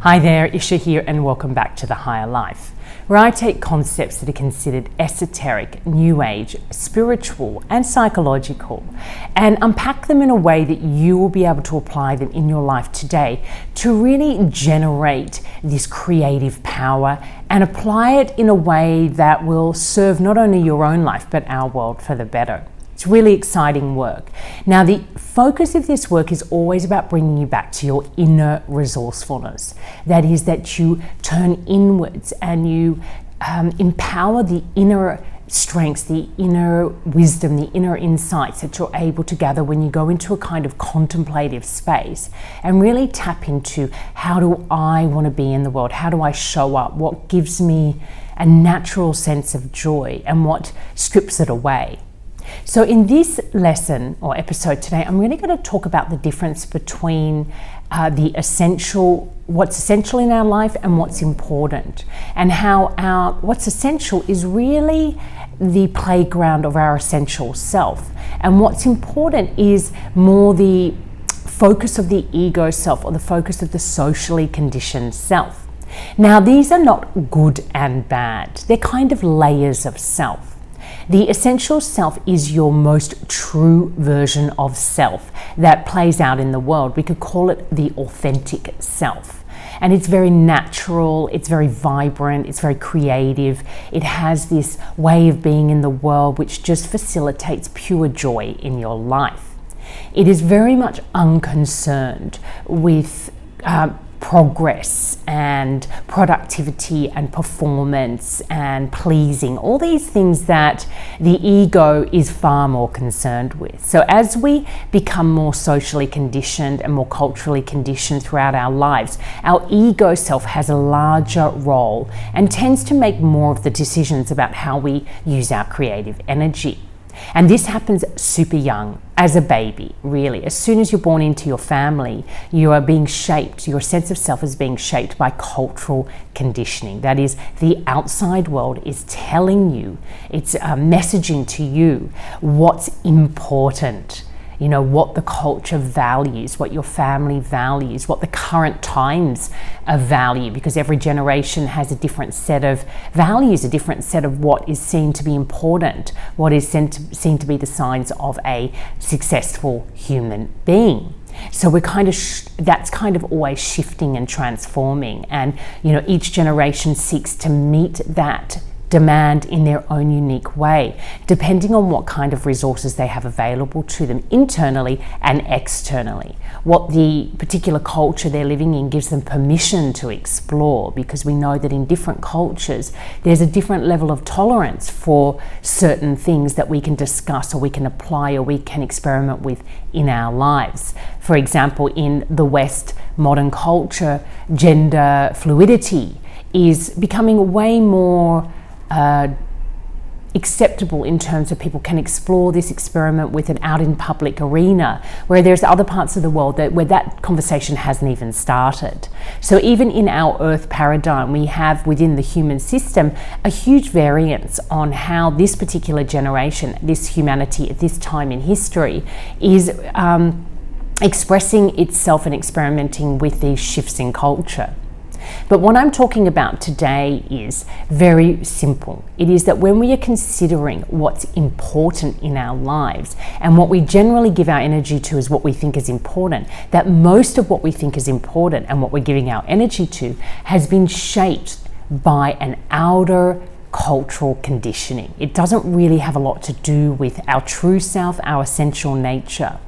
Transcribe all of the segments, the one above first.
Hi there, Ischa here, and welcome back to The Higher Life, where I take concepts that are considered esoteric, new age, spiritual, and psychological, and unpack them in a way that you will be able to apply them in your life today to really generate this creative power and apply it in a way that will serve not only your own life, but our world for the better. It's really exciting work. Now, the focus of this work is always about bringing you back to your inner resourcefulness. That is, that you turn inwards and you empower the inner strengths, the inner wisdom, the inner insights that you're able to gather when you go into a kind of contemplative space and really tap into, how do I want to be in the world? How do I show up? What gives me a natural sense of joy and what strips it away? So in this lesson or episode today, I'm really going to talk about the difference between what's essential in our life and what's important, and how what's essential is really the playground of our essential self, and what's important is more the focus of the ego self, or the focus of the socially conditioned self. Now, these are not good and bad. They're kind of layers of self. The essential self is your most true version of self that plays out in the world. We could call it the authentic self. And it's very natural, it's very vibrant, it's very creative. It has this way of being in the world which just facilitates pure joy in your life. It is very much unconcerned with progress and productivity and performance and pleasing, all these things that the ego is far more concerned with. So as we become more socially conditioned and more culturally conditioned throughout our lives, our ego self has a larger role and tends to make more of the decisions about how we use our creative energy. And this happens super young, as a baby, really. As soon as you're born into your family, you are being shaped, your sense of self is being shaped by cultural conditioning. That is, the outside world is telling you, it's messaging to you what's important. You know, what the culture values, what your family values, what the current times value, because every generation has a different set of values, a different set of what is seen to be important, what is seen to be the signs of a successful human being. So we're that's kind of always shifting and transforming, and each generation seeks to meet that demand in their own unique way, depending on what kind of resources they have available to them internally and externally. What the particular culture they're living in gives them permission to explore, because we know that in different cultures there's a different level of tolerance for certain things that we can discuss or we can apply or we can experiment with in our lives. For example, in the West, modern culture, gender fluidity is becoming way more acceptable in terms of people can explore this, experiment with it out in public arena, where there's other parts of the world where that conversation hasn't even started. So even in our earth paradigm, we have within the human system a huge variance on how this particular generation, this humanity at this time in history, is expressing itself and experimenting with these shifts in culture. But what I'm talking about today is very simple. It is that when we are considering what's important in our lives, and what we generally give our energy to is what we think is important, that most of what we think is important and what we're giving our energy to has been shaped by an outer cultural conditioning. It doesn't really have a lot to do with our true self, our essential nature.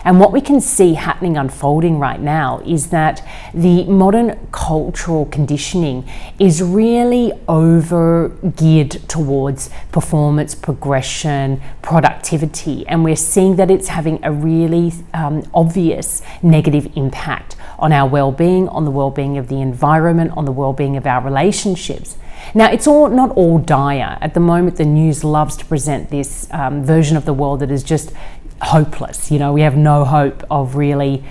And what we can see happening, unfolding right now, is that the modern cultural conditioning is really over geared towards performance, progression, productivity, and we're seeing that it's having a really obvious negative impact on our well-being, on the well-being of the environment, on the well-being of our relationships. Now, it's not all dire. At the moment, the news loves to present this version of the world that is just hopeless. We have no hope of really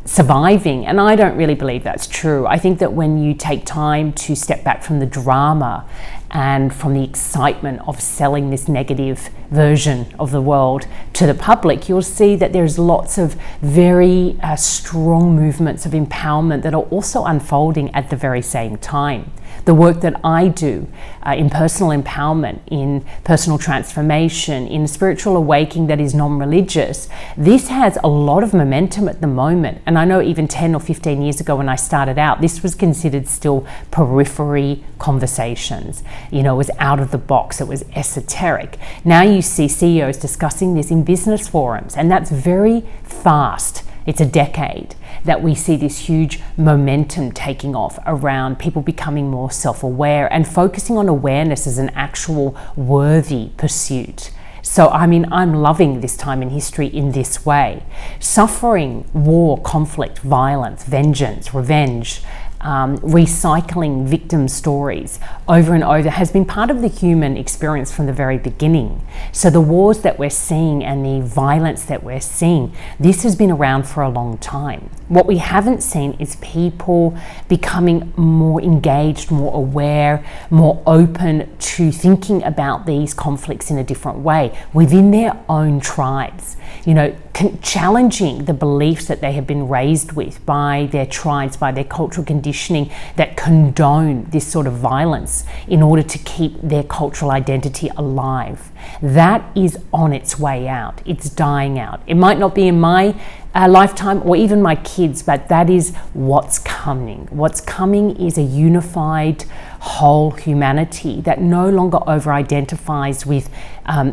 surviving. And I don't really believe that's true. I think that when you take time to step back from the drama and from the excitement of selling this negative version of the world to the public, you'll see that there's lots of very strong movements of empowerment that are also unfolding at the very same time. The work that I do in personal empowerment, in personal transformation, in spiritual awakening that is non-religious, this has a lot of momentum at the moment. And I know even 10 or 15 years ago when I started out, this was considered still periphery conversations. You know, it was out of the box, it was esoteric. Now you see CEOs discussing this in business forums, and that's very fast. It's a decade that we see this huge momentum taking off around people becoming more self-aware and focusing on awareness as an actual worthy pursuit. So, I mean, I'm loving this time in history in this way. Suffering, war, conflict, violence, vengeance, revenge, recycling victim stories over and over has been part of the human experience from the very beginning. So the wars that we're seeing and the violence that we're seeing, this has been around for a long time. What we haven't seen is people becoming more engaged, more aware, more open to thinking about these conflicts in a different way within their own tribes. You know, challenging the beliefs that they have been raised with by their tribes, by their cultural conditioning that condone this sort of violence in order to keep their cultural identity alive. That is on its way out. It's dying out. It might not be in my lifetime or even my kids, but that is what's coming. What's coming is a unified whole humanity that no longer over-identifies with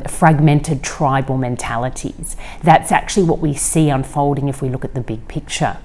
fragmented tribal mentalities. That's actually what we see unfolding if we look at the big picture.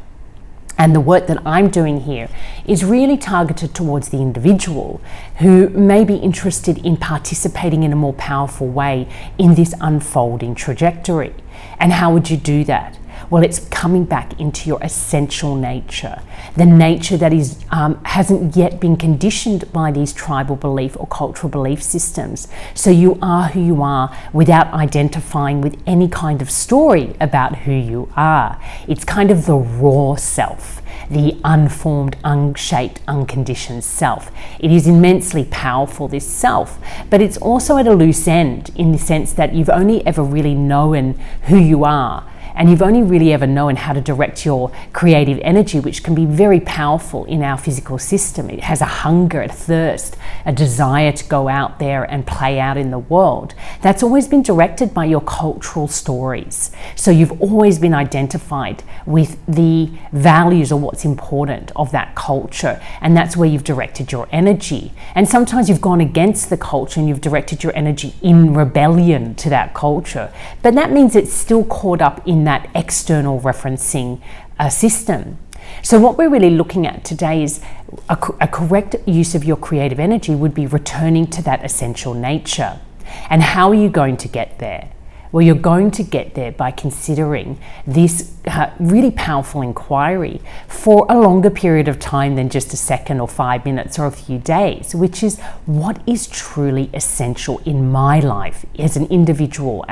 And the work that I'm doing here is really targeted towards the individual who may be interested in participating in a more powerful way in this unfolding trajectory. And how would you do that? Well, it's coming back into your essential nature, the nature that is hasn't yet been conditioned by these tribal belief or cultural belief systems. So you are who you are without identifying with any kind of story about who you are. It's kind of the raw self, the unformed, unshaped, unconditioned self. It is immensely powerful, this self, but it's also at a loose end in the sense that you've only ever really known who you are. And you've only really ever known how to direct your creative energy, which can be very powerful in our physical system. It has a hunger, a thirst, a desire to go out there and play out in the world. That's always been directed by your cultural stories. So you've always been identified with the values or what's important of that culture. And that's where you've directed your energy. And sometimes you've gone against the culture and you've directed your energy in rebellion to that culture. But that means it's still caught up in that external referencing system. So what we're really looking at today is a correct use of your creative energy would be returning to that essential nature. And how are you going to get there? Well, you're going to get there by considering this really powerful inquiry for a longer period of time than just a second or 5 minutes or a few days, which is what is truly essential in my life as an individual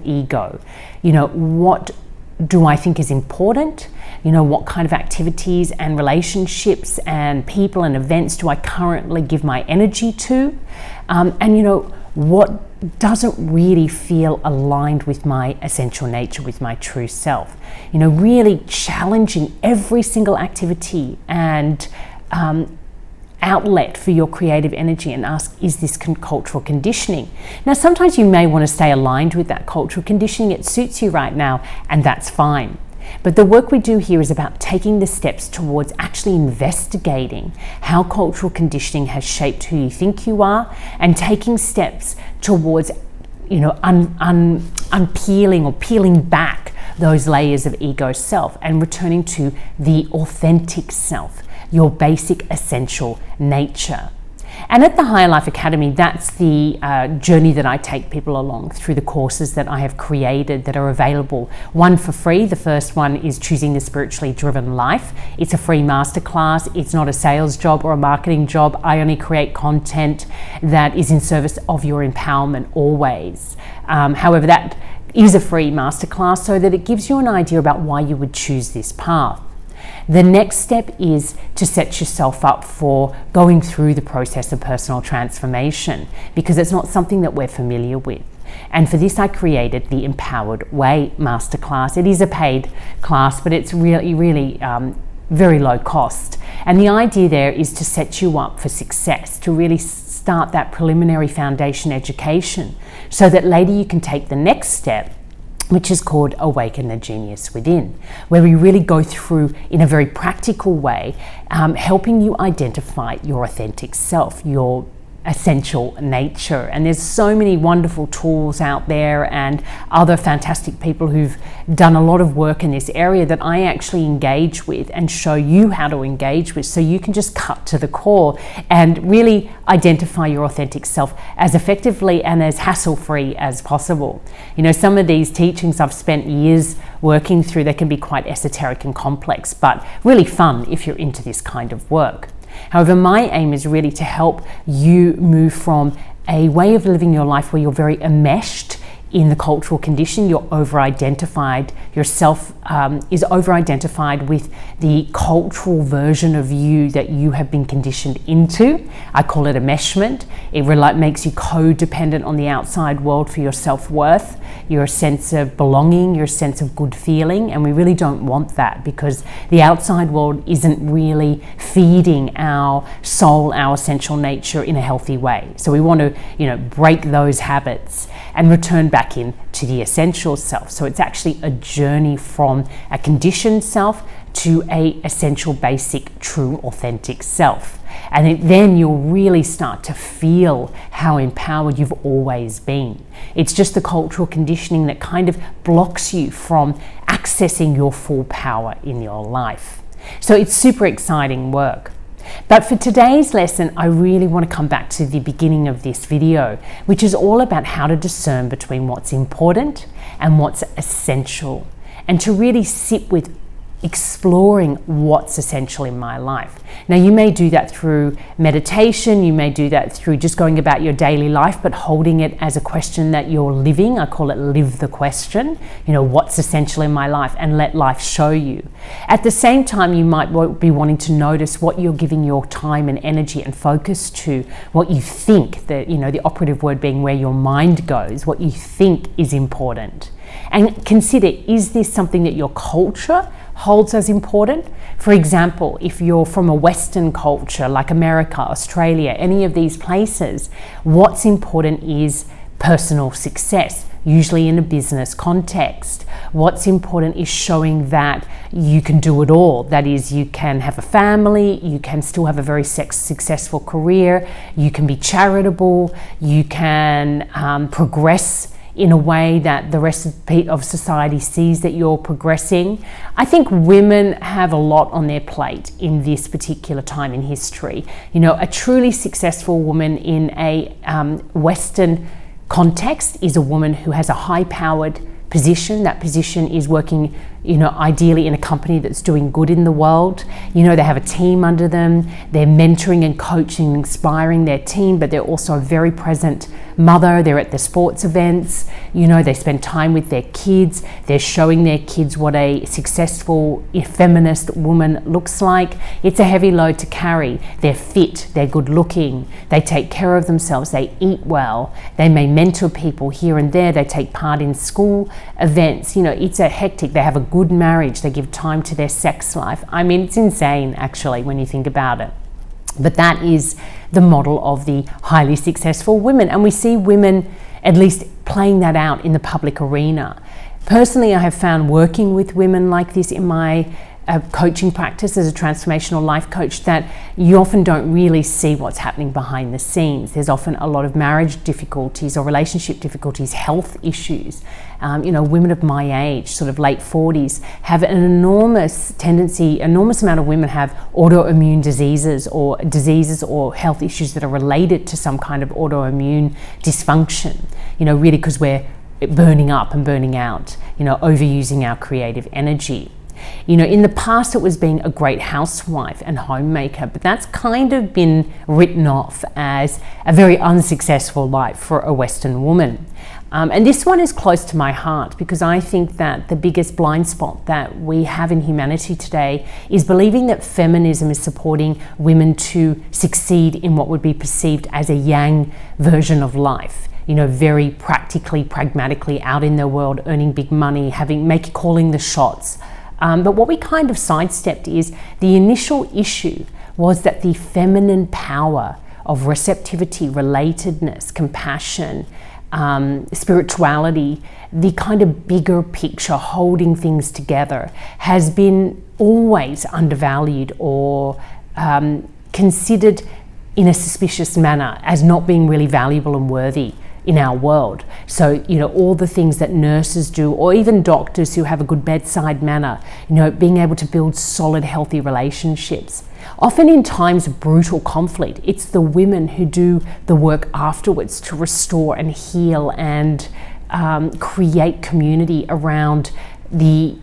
ego. You know, what do I think is important? You know, what kind of activities and relationships and people and events do I currently give my energy to? And you know, what doesn't really feel aligned with my essential nature, with my true self. You know, really challenging every single activity and outlet for your creative energy and ask, is this cultural conditioning? Now, sometimes you may want to stay aligned with that cultural conditioning. It suits you right now, and that's fine. But the work we do here is about taking the steps towards actually investigating how cultural conditioning has shaped who you think you are, and taking steps towards, you know, unpeeling or peeling back those layers of ego self and returning to the authentic self, your basic essential nature. And at the Higher Life Academy, that's the journey that I take people along through the courses that I have created that are available. One for free. The first one is Choosing the Spiritually Driven Life. It's a free masterclass. It's not a sales job or a marketing job. I only create content that is in service of your empowerment always. However, that is a free masterclass so that it gives you an idea about why you would choose this path. The next step is to set yourself up for going through the process of personal transformation, because it's not something that we're familiar with. And for this, I created the Empowered Way Masterclass. It is a paid class, but it's really very low cost. And the idea there is to set you up for success, to really start that preliminary foundation education so that later you can take the next step, which is called Awaken the Genius Within, where we really go through in a very practical way, helping you identify your authentic self, your essential nature. And there's so many wonderful tools out there and other fantastic people who've done a lot of work in this area that I actually engage with and show you how to engage with, so you can just cut to the core and really identify your authentic self as effectively and as hassle-free as possible. You know, some of these teachings I've spent years working through, they can be quite esoteric and complex, but really fun if you're into this kind of work. However, my aim is really to help you move from a way of living your life where you're very enmeshed in the cultural condition, you're over-identified, yourself is over-identified with the cultural version of you that you have been conditioned into. I call it enmeshment. It makes you codependent on the outside world for your self-worth, your sense of belonging, your sense of good feeling, and we really don't want that, because the outside world isn't really feeding our soul, our essential nature in a healthy way. So we want to, break those habits and return back into the essential self. So it's actually a journey from a conditioned self to a essential, basic, true, authentic self. And then you'll really start to feel how empowered you've always been. It's just the cultural conditioning that kind of blocks you from accessing your full power in your life. So it's super exciting work. But for today's lesson, I really want to come back to the beginning of this video, which is all about how to discern between what's important and what's essential, and to really sit with exploring what's essential in my life. Now, you may do that through meditation, you may do that through just going about your daily life, but holding it as a question that you're living. I call it live the question, what's essential in my life, and let life show you. At the same time, you might be wanting to notice what you're giving your time and energy and focus to, what you think, the operative word being where your mind goes, what you think is important. And consider, is this something that your culture holds as important? For example, if you're from a Western culture like America, Australia, any of these places, what's important is personal success, usually in a business context. What's important is showing that you can do it all. That is, you can have a family, you can still have a very successful career, you can be charitable, you can progress in a way that the rest of society sees that you're progressing. I think women have a lot on their plate in this particular time in history. A truly successful woman in a Western context is a woman who has a high-powered position. That position is working, ideally in a company that's doing good in the world. They have a team under them. They're mentoring and coaching and inspiring their team, but they're also a very present mother. They're at the sports events. They spend time with their kids. They're showing their kids what a successful feminist woman looks like. It's a heavy load to carry. They're fit. They're good looking. They take care of themselves. They eat well. They may mentor people here and there. They take part in school events. It's a hectic. They have a good marriage. They give time to their sex life. I mean, it's insane actually when you think about it. But that is the model of the highly successful women. And we see women at least playing that out in the public arena. Personally, I have found working with women like this in my coaching practice as a transformational life coach that you often don't really see what's happening behind the scenes. There's often a lot of marriage difficulties or relationship difficulties, health issues. Women of my age, sort of late 40s, have an enormous amount of women have autoimmune diseases or health issues that are related to some kind of autoimmune dysfunction, really because we're burning up and burning out, overusing our creative energy. In the past it was being a great housewife and homemaker, but that's kind of been written off as a very unsuccessful life for a Western woman. And this one is close to my heart because I think that the biggest blind spot that we have in humanity today is believing that feminism is supporting women to succeed in what would be perceived as a yang version of life. You know, very practically, pragmatically out in the world, earning big money, calling the shots. But what we kind of sidestepped is the initial issue was that the feminine power of receptivity, relatedness, compassion, spirituality, the kind of bigger picture, holding things together, has been always undervalued or considered in a suspicious manner as not being really valuable and worthy in our world. So, you know, all the things that nurses do, or even doctors who have a good bedside manner, you know, being able to build solid, healthy relationships. Often in times of brutal conflict, it's the women who do the work afterwards to restore and heal and create community around the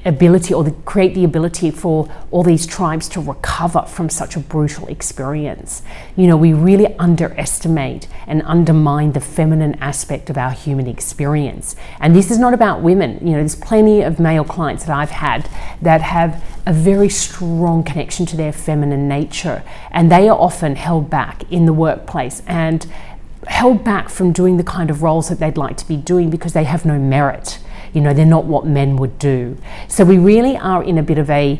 ability, or create the ability for all these tribes to recover from such a brutal experience. You know, we really underestimate and undermine the feminine aspect of our human experience. And this is not about women. You know, there's plenty of male clients that I've had that have a very strong connection to their feminine nature, and they are often held back in the workplace and held back from doing the kind of roles that they'd like to be doing because they have no merit. You know, they're not what men would do. So we really are in a bit of a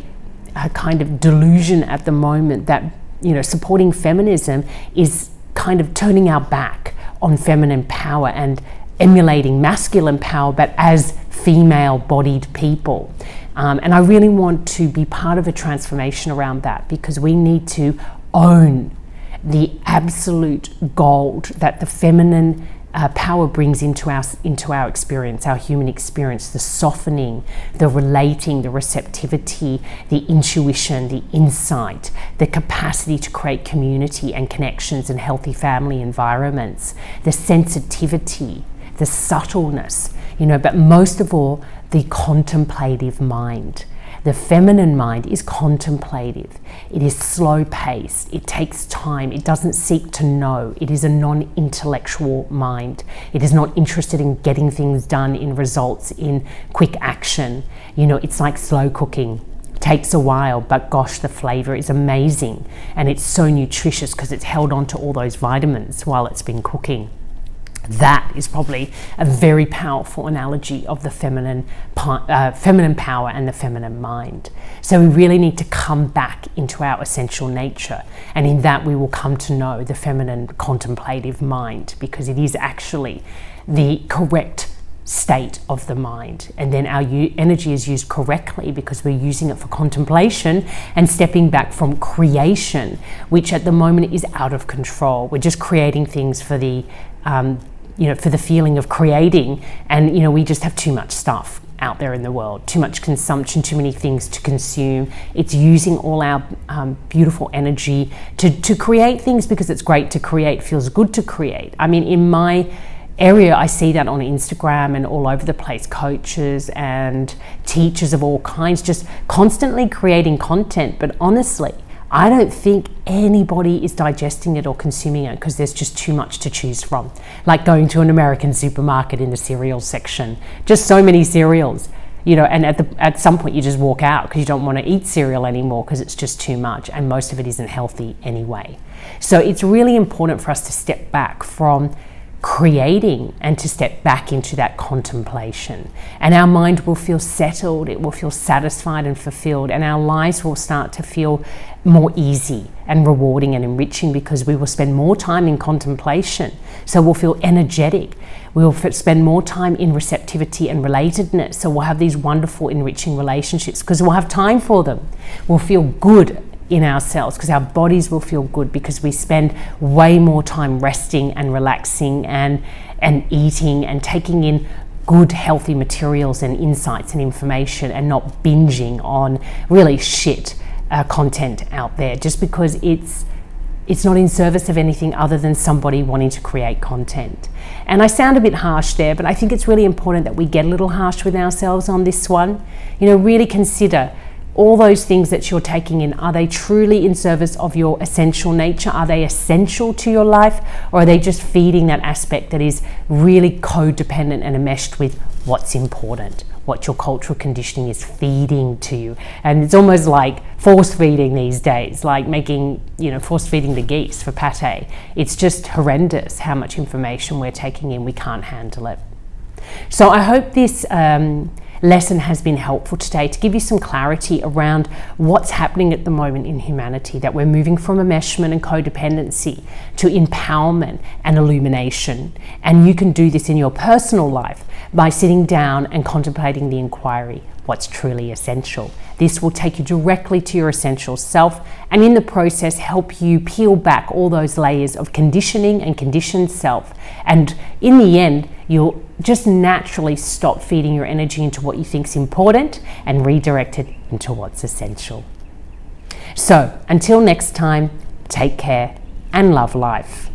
kind of delusion at the moment that, you know, supporting feminism is kind of turning our back on feminine power and emulating masculine power, but as female-bodied people. And I really want to be part of a transformation around that, because we need to own the absolute gold that the feminine power brings into our experience, our human experience, the softening, the relating, the receptivity, the intuition, the insight, the capacity to create community and connections and healthy family environments, the sensitivity, the subtleness, you know, but most of all, the contemplative mind. The feminine mind is contemplative. It is slow paced. It takes time. It doesn't seek to know. It is a non-intellectual mind. It is not interested in getting things done, in results, in quick action. You know, it's like slow cooking. It takes a while, but gosh, the flavor is amazing. And it's so nutritious because it's held on to all those vitamins while it's been cooking. That is probably a very powerful analogy of the feminine power and the feminine mind. So we really need to come back into our essential nature, and in that we will come to know the feminine contemplative mind, because it is actually the correct state of the mind. And then our energy is used correctly because we're using it for contemplation and stepping back from creation, which at the moment is out of control. We're just creating things for the for the feeling of creating, and we just have too much stuff out there in the world, too much consumption, too many things to consume. It's using all our beautiful energy to create things because it's great to create, feels good to create. I mean, in my area, I see that on Instagram and all over the place, coaches and teachers of all kinds just constantly creating content, but honestly, I don't think anybody is digesting it or consuming it because there's just too much to choose from. Like going to an American supermarket in the cereal section, just so many cereals, and at some point you just walk out because you don't want to eat cereal anymore because it's just too much, and most of it isn't healthy anyway. So it's really important for us to step back from creating and to step back into that contemplation, and our mind will feel settled, it will feel satisfied and fulfilled, and our lives will start to feel more easy and rewarding and enriching because we will spend more time in contemplation. So we'll feel energetic, we'll spend more time in receptivity and relatedness, so we'll have these wonderful enriching relationships because we'll have time for them. We'll feel good in ourselves because our bodies will feel good because we spend way more time resting and relaxing and eating and taking in good healthy materials and insights and information, and not binging on really shit content out there just because it's not in service of anything other than somebody wanting to create content. And I sound a bit harsh there, but I think it's really important that we get a little harsh with ourselves on this one. Really consider all those things that you're taking in, are they truly in service of your essential nature? Are they essential to your life? Or are they just feeding that aspect that is really codependent and enmeshed with what's important, what your cultural conditioning is feeding to you? And it's almost like force feeding these days, like making, force feeding the geese for pate. It's just horrendous how much information we're taking in. We can't handle it. So I hope this lesson has been helpful today to give you some clarity around what's happening at the moment in humanity, that we're moving from enmeshment and codependency to empowerment and illumination. And you can do this in your personal life by sitting down and contemplating the inquiry, what's truly essential. This will take you directly to your essential self, and in the process help you peel back all those layers of conditioning and conditioned self. And in the end, you'll just naturally stop feeding your energy into what you think is important and redirect it into what's essential. So until next time, take care and love life.